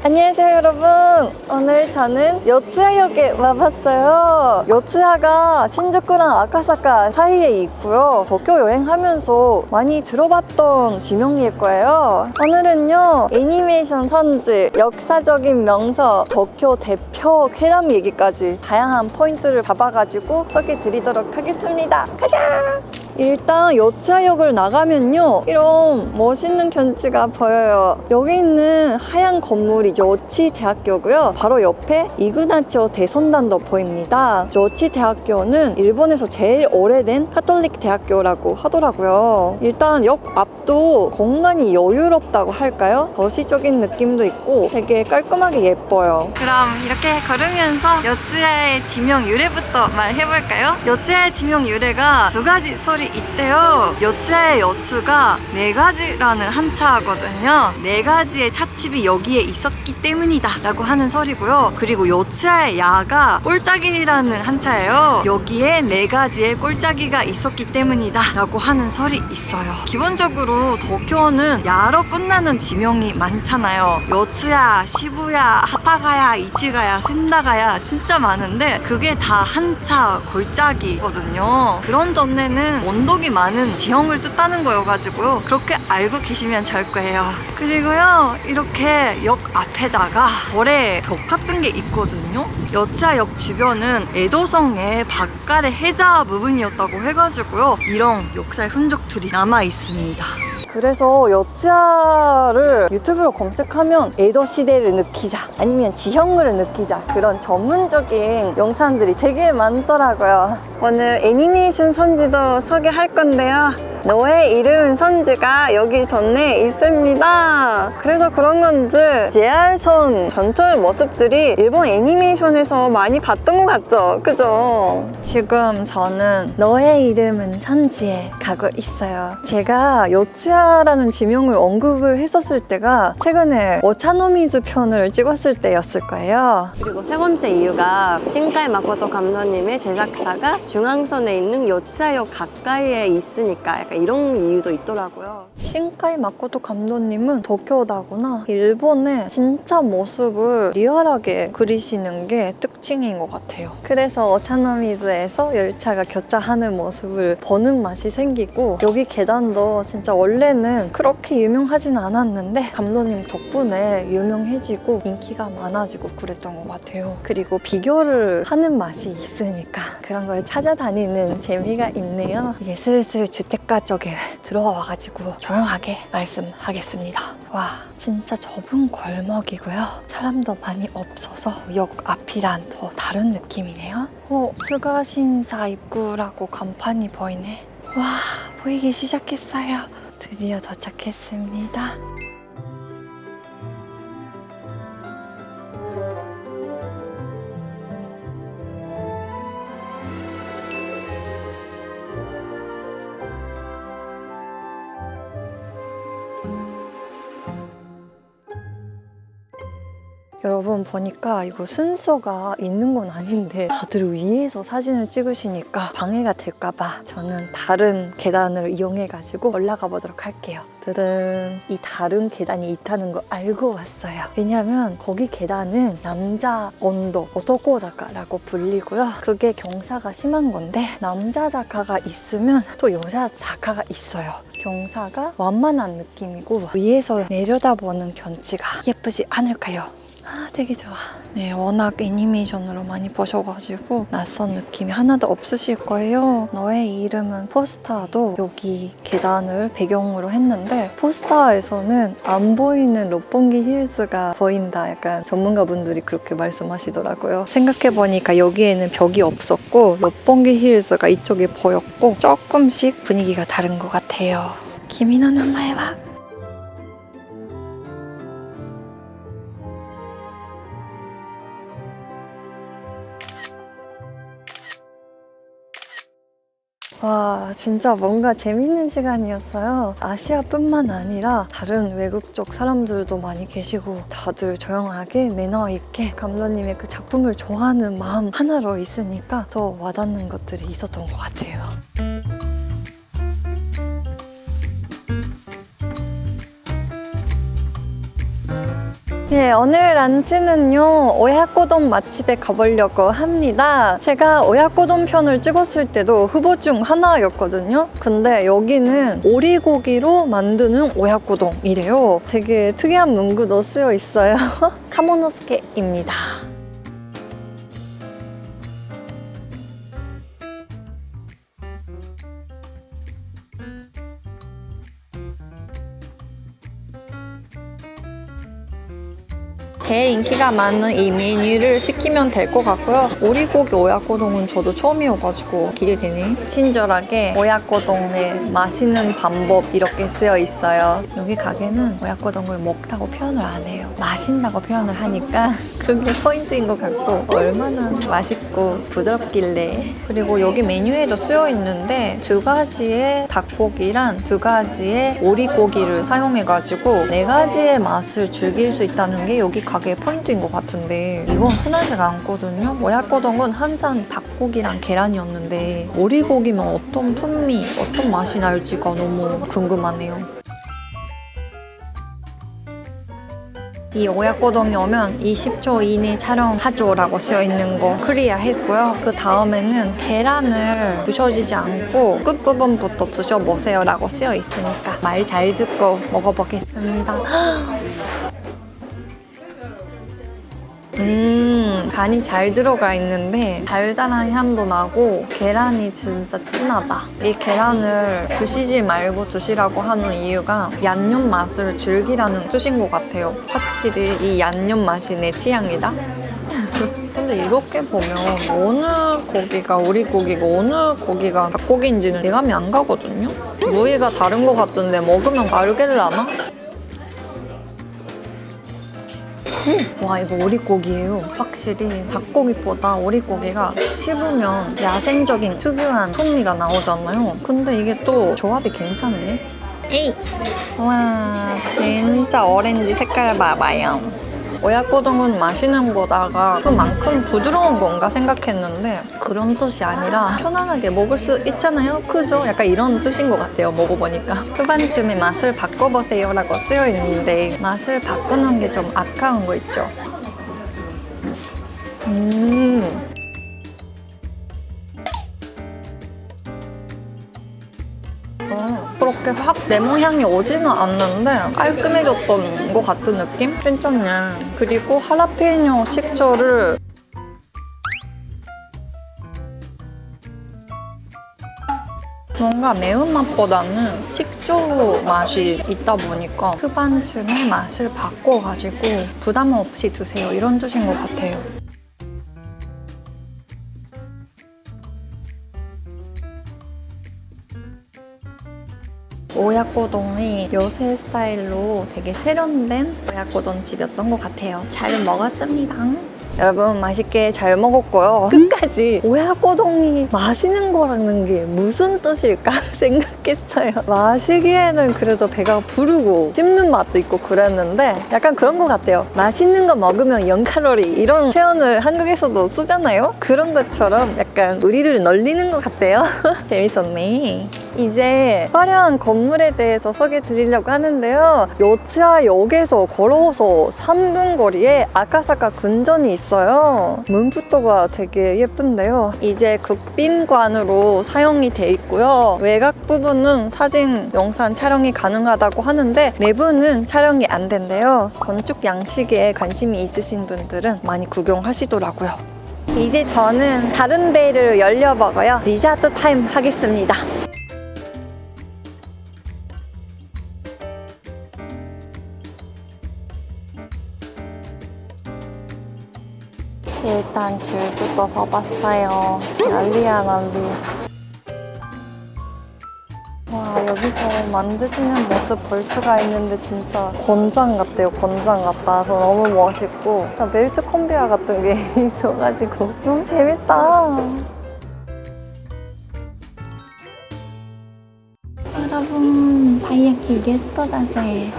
안녕하세요 여러분. 오늘 저는 요츠야역에 와봤어요. 요츠야가 신주쿠랑 아카사카 사이에 있고요. 도쿄 여행하면서 많이 들어봤던 지명일 거예요. 오늘은요 애니메이션 선지, 역사적인 명소, 도쿄 대표 쾌남 얘기까지 다양한 포인트를 잡아가지고 소개해드리도록 하겠습니다. 가자! 일단 요츠야역을 나가면요 이런 멋있는 경치가 보여요. 여기 있는 하얀 건물이 요치 대학교고요. 바로 옆에 이그나치오 대성당도 보입니다. 요치 대학교는 일본에서 제일 오래된 카톨릭 대학교라고 하더라고요. 일단 역 앞도 공간이 여유롭다고 할까요? 도시적인 느낌도 있고 되게 깔끔하게 예뻐요. 그럼 이렇게 걸으면서 요츠야의 지명 유래부터 말해볼까요? 요츠야의 지명 유래가 두 가지 설이 있대요. 요츠야의 요츠가 네 가지라는 한자거든요. 네 가지의 찻집이 여기에 있었기 때문이다 라고 하는 설이고요. 그리고 요츠야의 야가 꼴짜기라는 한자예요. 여기에 네 가지의 꼴짜기가 있었기 때문이다 라고 하는 설이 있어요. 기본적으로 도쿄는 야로 끝나는 지명이 많잖아요. 요츠야, 시부야, 하타가야, 이치가야, 센다가야 진짜 많은데 그게 다 한자 골짜기거든요. 그런 전에는 언덕이 많은 지형을 뜻하는 거여가지고요. 그렇게 알고 계시면 좋을 거예요. 그리고요 이렇게 역 앞에다가 거래 벽 같은 게 있거든요. 요츠야역 주변은 에도성의 박가래 해자 부분이었다고 해가지고요. 이런 역사의 흔적들이 남아 있습니다. 그래서 요츠야를 유튜브로 검색하면 에도 시대를 느끼자 아니면 지형을 느끼자 그런 전문적인 영상들이 되게 많더라고요. 오늘 애니메이션 선지도 소개할 건데요. 너의 이름은 선지가 여기 동네에 있습니다. 그래서 그런 건지 JR선 전철 모습들이 일본 애니메이션에서 많이 봤던 것 같죠? 그죠? 지금 저는 너의 이름은 선지에 가고 있어요. 제가 요츠야라는 지명을 언급을 했었을 때가 최근에 오차노미즈 편을 찍었을 때였을 거예요. 그리고 세 번째 이유가 신카이 마코토 감독님의 제작사가 중앙선에 있는 요츠야역 가까이에 있으니까 약간 이런 이유도 있더라고요. 신카이 마코토 감독님은 도쿄다거나 일본의 진짜 모습을 리얼하게 그리시는 게 특징인 것 같아요. 그래서 오차노미즈에서 열차가 교차하는 모습을 보는 맛이 생기고 여기 계단도 진짜 원래는 그렇게 유명하진 않았는데 감독님 덕분에 유명해지고 인기가 많아지고 그랬던 것 같아요. 그리고 비교를 하는 맛이 있으니까 그런 걸 찾아다니는 재미가 있네요. 이제 슬슬 주택가 쪽에 들어와가지고 조용하게 말씀하겠습니다. 와 진짜 좁은 골목이고요. 사람도 많이 없어서 역 앞이란 더 다른 느낌이네요. 스가신사 입구라고 간판이 보이네. 와 보이기 시작했어요. 드디어 도착했습니다. 여러분 보니까 이거 순서가 있는 건 아닌데 다들 위에서 사진을 찍으시니까 방해가 될까봐 저는 다른 계단을 이용해가지고 올라가 보도록 할게요. 짜잔! 이 다른 계단이 있다는 거 알고 왔어요. 왜냐면 거기 계단은 남자 언덕, 오토코다카라고 불리고요. 그게 경사가 심한 건데 남자 다카가 있으면 또 여자 다카가 있어요. 경사가 완만한 느낌이고 위에서 내려다보는 경치가 예쁘지 않을까요? 되게 좋아. 네, 워낙 애니메이션으로 많이 보셔가지고 낯선 느낌이 하나도 없으실 거예요. 너의 이름은 포스터도 여기 계단을 배경으로 했는데 포스터에서는 안 보이는 롯본기 힐스가 보인다. 약간 전문가분들이 그렇게 말씀하시더라고요. 생각해보니까 여기에는 벽이 없었고 롯본기 힐스가 이쪽에 보였고 조금씩 분위기가 다른 것 같아요. 기미노 나마에와 와 진짜 뭔가 재밌는 시간이었어요. 아시아뿐만 아니라 다른 외국 쪽 사람들도 많이 계시고 다들 조용하게 매너 있게 감독님의 그 작품을 좋아하는 마음 하나로 있으니까 더 와닿는 것들이 있었던 것 같아요. 네, 오늘 란치는요 오야코동 맛집에 가보려고 합니다. 제가 오야코동 편을 찍었을 때도 후보 중 하나였거든요. 근데 여기는 오리고기로 만드는 오야코동이래요. 되게 특이한 문구도 쓰여 있어요. 카모노스케입니다. 제일 인기가 많은 이 메뉴를 시키면 될 것 같고요. 오리고기 오야코동은 저도 처음이어가지고 기대되네. 친절하게 오야코동의 맛있는 방법 이렇게 쓰여 있어요. 여기 가게는 오야코동을 먹다고 표현을 안 해요. 마신다고 표현을 하니까 그게 포인트인 것 같고 얼마나 맛있고 부드럽길래. 그리고 여기 메뉴에도 쓰여 있는데 2가지의 닭고기랑 2가지의 오리고기를 사용해가지고 4가지의 맛을 즐길 수 있다는 게 여기 가게의 포인트인 것 같은데 이건 흔하지가 않거든요. 오야코동은 항상 닭고기랑 계란이었는데 오리고기면 어떤 풍미, 어떤 맛이 날지가 너무 궁금하네요. 이 오야코동에 오면 20초 이내 촬영하죠라고 쓰여있는 거 클리어 했고요. 그 다음에는 계란을 부셔지지 않고 끝부분부터 드셔보세요 라고 쓰여있으니까 말 잘 듣고 먹어보겠습니다. 간이 잘 들어가 있는데 달달한 향도 나고 계란이 진짜 진하다. 이 계란을 부시지 말고 드시라고 하는 이유가 양념 맛을 즐기라는 뜻인 것 같아요. 확실히 이 양념 맛이 내 취향이다. 근데 이렇게 보면 어느 고기가 오리고기고 어느 고기가 닭고기인지는 예감이 안 가거든요. 부위가 다른 것 같은데 먹으면 알겠라나? 와, 이거 오리고기예요. 확실히 닭고기보다 오리고기가 씹으면 야생적인 특유한 풍미가 나오잖아요. 근데 이게 또 조합이 괜찮네. 에이! 와, 진짜 오렌지 색깔 봐봐요. 오야코동은 마시는 거다가 그만큼 부드러운 건가 생각했는데 그런 뜻이 아니라 편안하게 먹을 수 있잖아요. 그죠? 약간 이런 뜻인 것 같아요. 먹어보니까. 후반쯤에 맛을 바꿔보세요 라고 쓰여있는데 맛을 바꾸는 게 좀 아까운 거 있죠? 그렇게 확 레몬 향이 오지는 않는데 깔끔해졌던 것 같은 느낌? 괜찮네. 그리고 할라페뇨 식초를 뭔가 매운맛보다는 식초 맛이 있다 보니까 후반쯤에 맛을 바꿔가지고 부담 없이 드세요 이런 뜻인 것 같아요. 오야코동이 요새 스타일로 되게 세련된 오야코동 집이었던 것 같아요. 잘 먹었습니다. 여러분 맛있게 잘 먹었고요. 끝까지 오야코동이 마시는 거라는 게 무슨 뜻일까 생각했어요. 마시기에는 그래도 배가 부르고 씹는 맛도 있고 그랬는데 약간 그런 것 같아요. 맛있는 거 먹으면 0칼로리 이런 표현을 한국에서도 쓰잖아요. 그런 것처럼 약간 우리를 놀리는 것 같아요. 재밌었네. 이제 화려한 건물에 대해서 소개해 드리려고 하는데요. 요츠하역에서 걸어서 3분 거리에 아카사카 궁전이 있어요. 문부터가 되게 예쁜데요. 이제 국빈관으로 사용이 돼 있고요. 외곽 부분은 사진, 영상 촬영이 가능하다고 하는데 내부는 촬영이 안 된대요. 건축 양식에 관심이 있으신 분들은 많이 구경하시더라고요. 이제 저는 다른 배를 열려먹어요. 디저트 타임 하겠습니다. 일단 줄부터 서봤어요. 난리야 난리. 와, 여기서 만드시는 모습 볼 수가 있는데 진짜 건장 같아요. 건장 같아서 너무 멋있고 멜트 콤비아 같은 게 있어가지고 너무 재밌다. 여러분, 다이아키 게토다세.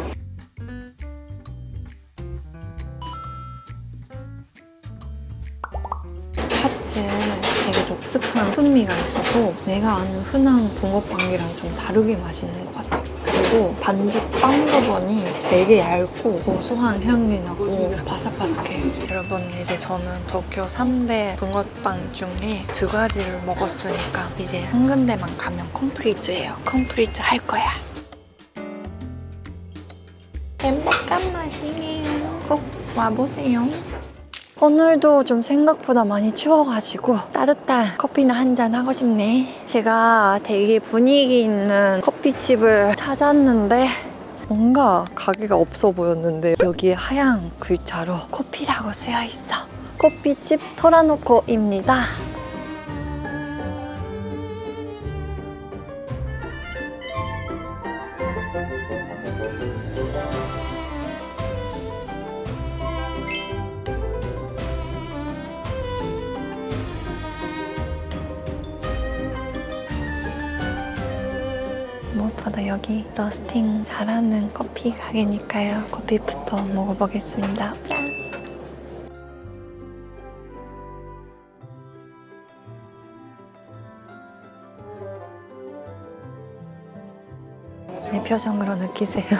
되게 독특한 풍미가 있어서 내가 아는 흔한 붕어빵이랑 좀 다르게 맛있는 것 같아요. 그리고 그리고 반죽 빵 부분이 되게 얇고 고소한 향이 나고 바삭바삭해. 여러분, 이제 저는 도쿄 3대 붕어빵 중에 2가지를 먹었으니까 이제 한 군데만 가면 컴플리트예요. 컴플리트 할 거야. 행복한 맛이에요. 꼭 와보세요. 오늘도 좀 생각보다 많이 추워가지고 따뜻한 커피나 한잔 하고 싶네. 제가 되게 분위기 있는 커피집을 찾았는데 뭔가 가게가 없어 보였는데 여기에 하얀 글자로 커피라고 쓰여 있어. 커피집 토라노코입니다. 무엇보다 여기 러스팅 잘하는 커피 가게니까요. 커피부터 먹어보겠습니다. 짠! 내 표정으로 느끼세요.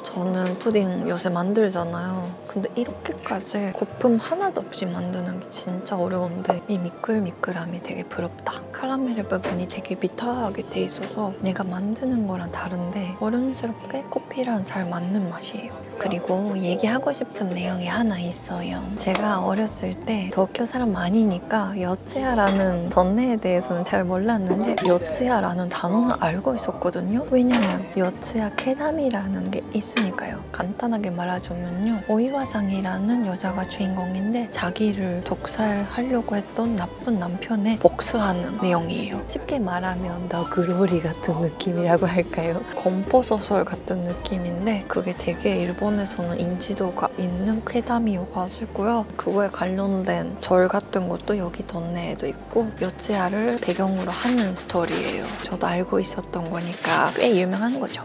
저는 푸딩 요새 만들잖아요. 근데 이렇게까지 거품 하나도 없이 만드는 게 진짜 어려운데 이 미끌미끌함이 되게 부럽다. 카라멜 부분이 되게 비타하게 돼 있어서 내가 만드는 거랑 다른데 어른스럽게 커피랑 잘 맞는 맛이에요. 그리고 얘기하고 싶은 내용이 하나 있어요. 제가 어렸을 때 도쿄 사람 아니니까 여츠야라는 던네에 대해서는 잘 몰랐는데 여츠야라는 단어는 알고 있었거든요. 왜냐면 여츠야 케담이라는 게 있으니까요. 간단하게 말해주면요. 오이와상이라는 여자가 주인공인데 자기를 독살하려고 했던 나쁜 남편에 복수하는 내용이에요. 쉽게 말하면 더 글로리 같은 느낌이라고 할까요? 공포소설 같은 느낌인데 그게 되게 일본에서는 인지도가 있는 쾌담이어가지고요. 그거에 관련된 절 같은 것도 여기 던네에도 있고 여츠야를 배경으로 하는 스토리예요. 저도 알고 있었던 거니까 꽤 유명한 거죠.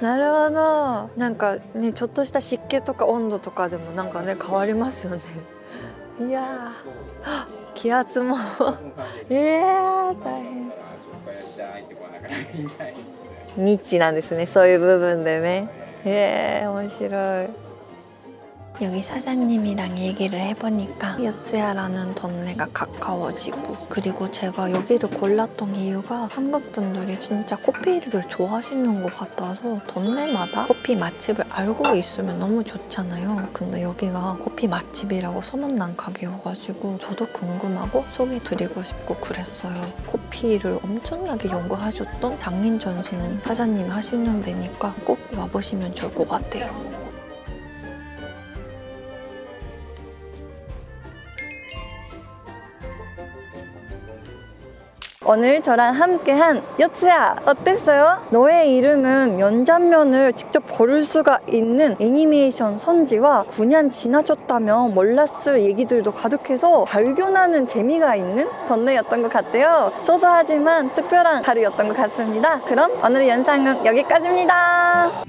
なるほど。なんかね、ちょっとした湿気とか温度とかでもなんかね、変わりますよね。いやー、気圧もいやー、大変。ニッチなんですね、そういう部分でね。面白い。 여기 사장님이랑 얘기를 해보니까 여츠야라는 던네가 가까워지고 그리고 제가 여기를 골랐던 이유가 한국 분들이 진짜 커피를 좋아하시는 것 같아서 던네마다 커피 맛집을 알고 있으면 너무 좋잖아요. 근데 여기가 커피 맛집이라고 소문난 가게여가지고 저도 궁금하고 소개드리고 싶고 그랬어요. 커피를 엄청나게 연구하셨던 장인전신 사장님이 하시는 데니까 꼭 와보시면 좋을 것 같아요. 오늘 저랑 함께한 여츠야 어땠어요? 너의 이름은 면장면을 직접 고를 수가 있는 애니메이션 선지와 9년 지나쳤다면 몰랐을 얘기들도 가득해서 발견하는 재미가 있는 던네였던 것 같아요. 소소하지만 특별한 하루였던 것 같습니다. 그럼 오늘의 영상은 여기까지입니다.